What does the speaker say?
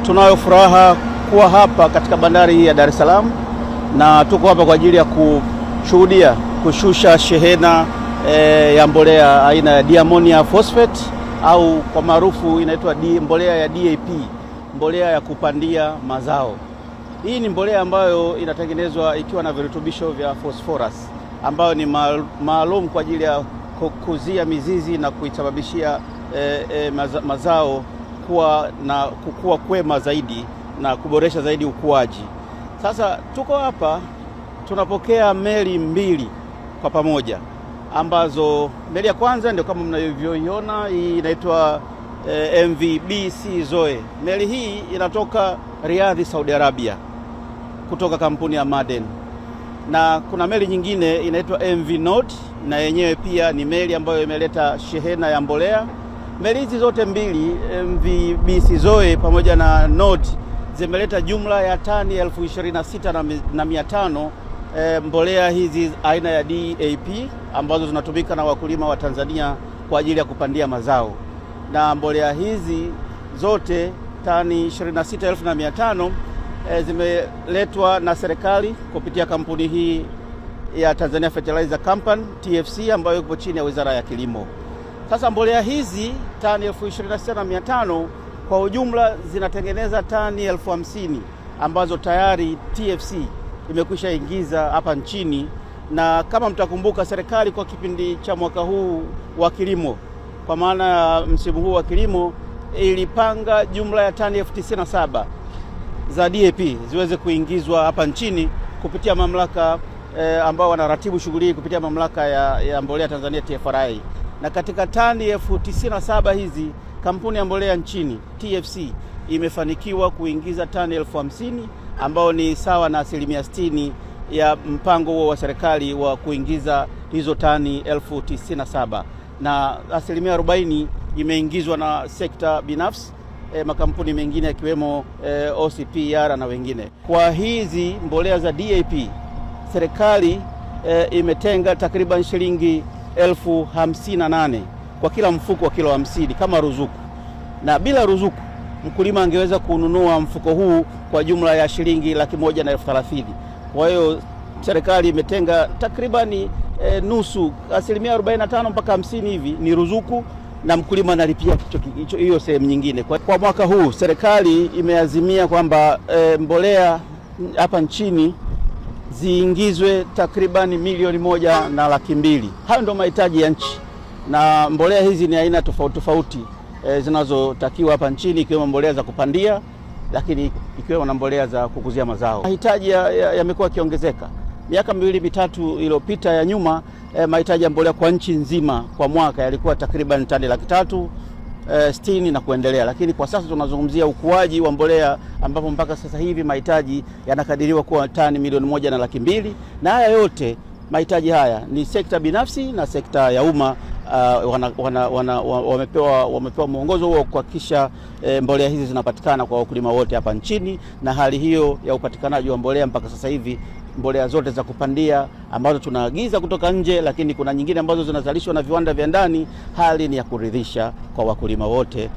Tunayo furaha kuwa hapa katika bandari hii ya Dar es Salaam, na tuko hapa kwa ajili ya kushuhudia kushusha shehena ya mbolea aina ya diammonium phosphate au kwa maarufu inaitwa mbolea ya DAP, mbolea ya kupandia mazao. Hii ni mbolea ambayo inatengenezwa ikiwa na virutubisho vya phosphorus ambayo ni maalum kwa ajili ya kukuzia mizizi na kuisababishia mazao kukua kwema zaidi na kuboresha zaidi ukuaji. Sasa tuko hapa tunapokea meli mbili kwa pamoja, ambazo meli ya kwanza ndio kama mnavyoiona, hii inaitwa MV BC Zoe. Meli hii inatoka Riyadh, Saudi Arabia, kutoka kampuni ya Maden. Na kuna meli nyingine inaitwa MV Note, na yenyewe pia ni meli ambayo imeleta shehena ya mbolea. Meli hizi zote mbili, MV BC Zoe pamoja na Note, zimeleta jumla ya tani 26,500 mbolea hizi aina ya DAP ambazo zinatumika na wakulima wa Tanzania kwa ajili ya kupandia mazao. Na mbolea hizi zote tani 26,500 zimeletwa na serikali kupitia kampuni hii ya Tanzania Fertilizer Company TFC, ambayo iko chini ya Wizara ya Kilimo. Sasa mbolea hizi tani 26,500 kwa ujumla zinatengeneza tani 50,000 ambazo tayari TFC imekwisha ingiza hapa nchini. Na kama mtakumbuka, serikali kwa kipindi cha mwaka huu wa kilimo, kwa maana ya msimu huu wa kilimo, ilipanga jumla ya tani 97,000 za DAP ziweze kuingizwa hapa nchini kupitia mamlaka ambao wanaratibu shughuli hii kupitia mamlaka ya mbolea Tanzania TFRA. Na katika tani 97,000 hizi, kampuni ya mbolea nchini TFC imefanikiwa kuingiza tani 50,000 ambao ni sawa na 60% ya mpango huo wa serikali wa kuingiza hizo tani 97,000, na 40% imeingizwa na sekta binafsi, makampuni mengine yakiwemo OCPR na wengine. Kwa hizi mbolea za DAP serikali imetenga takriban shilingi 58,000 kwa kila mfuko wa kilo 50 kama ruzuku, na bila ruzuku mkulima angeweza kununua mfuko huu kwa jumla ya shilingi 130,000. Kwa hiyo serikali imetenga takribani nusu, 45% mpaka 50 hivi ni ruzuku, na mkulima analipia hiyo sehemu nyingine. Kwa mwaka huu serikali imeazimia kwamba mbolea hapa nchini ziingizwe takribani 1,200,000. Hayo ndio mahitaji ya nchi, na mbolea hizi ni aina tofauti tofauti zinazotakiwa hapa nchini, ikiwemo mbolea za kupandia, lakini ikiwemo na mbolea za kukuzia mazao. Mahitaji yamekuwa yakiongezeka. Miaka 2-3 iliyopita ya nyuma, mahitaji ya mbolea kwa nchi nzima kwa mwaka yalikuwa takriban tani 360,000 na kuendelea, lakini kwa sasa tunazungumzia ukuaji wa mbolea ambapo mpaka sasa hivi mahitaji yanakadiriwa kuwa tani 1,200,000. Na haya yote, mahitaji haya ni sekta binafsi na sekta ya umma wamepewa mwongozo huo kuhakikisha mbolea hizi zinapatikana kwa wakulima wote hapa nchini. Na hali hiyo ya upatikanaji wa mbolea mpaka sasa hivi, mbolea zote za kupandia ambazo tunaagiza kutoka nje, lakini kuna nyingine ambazo zinazalishwa na viwanda vya ndani, hali ni ya kuridhisha kwa wakulima wote.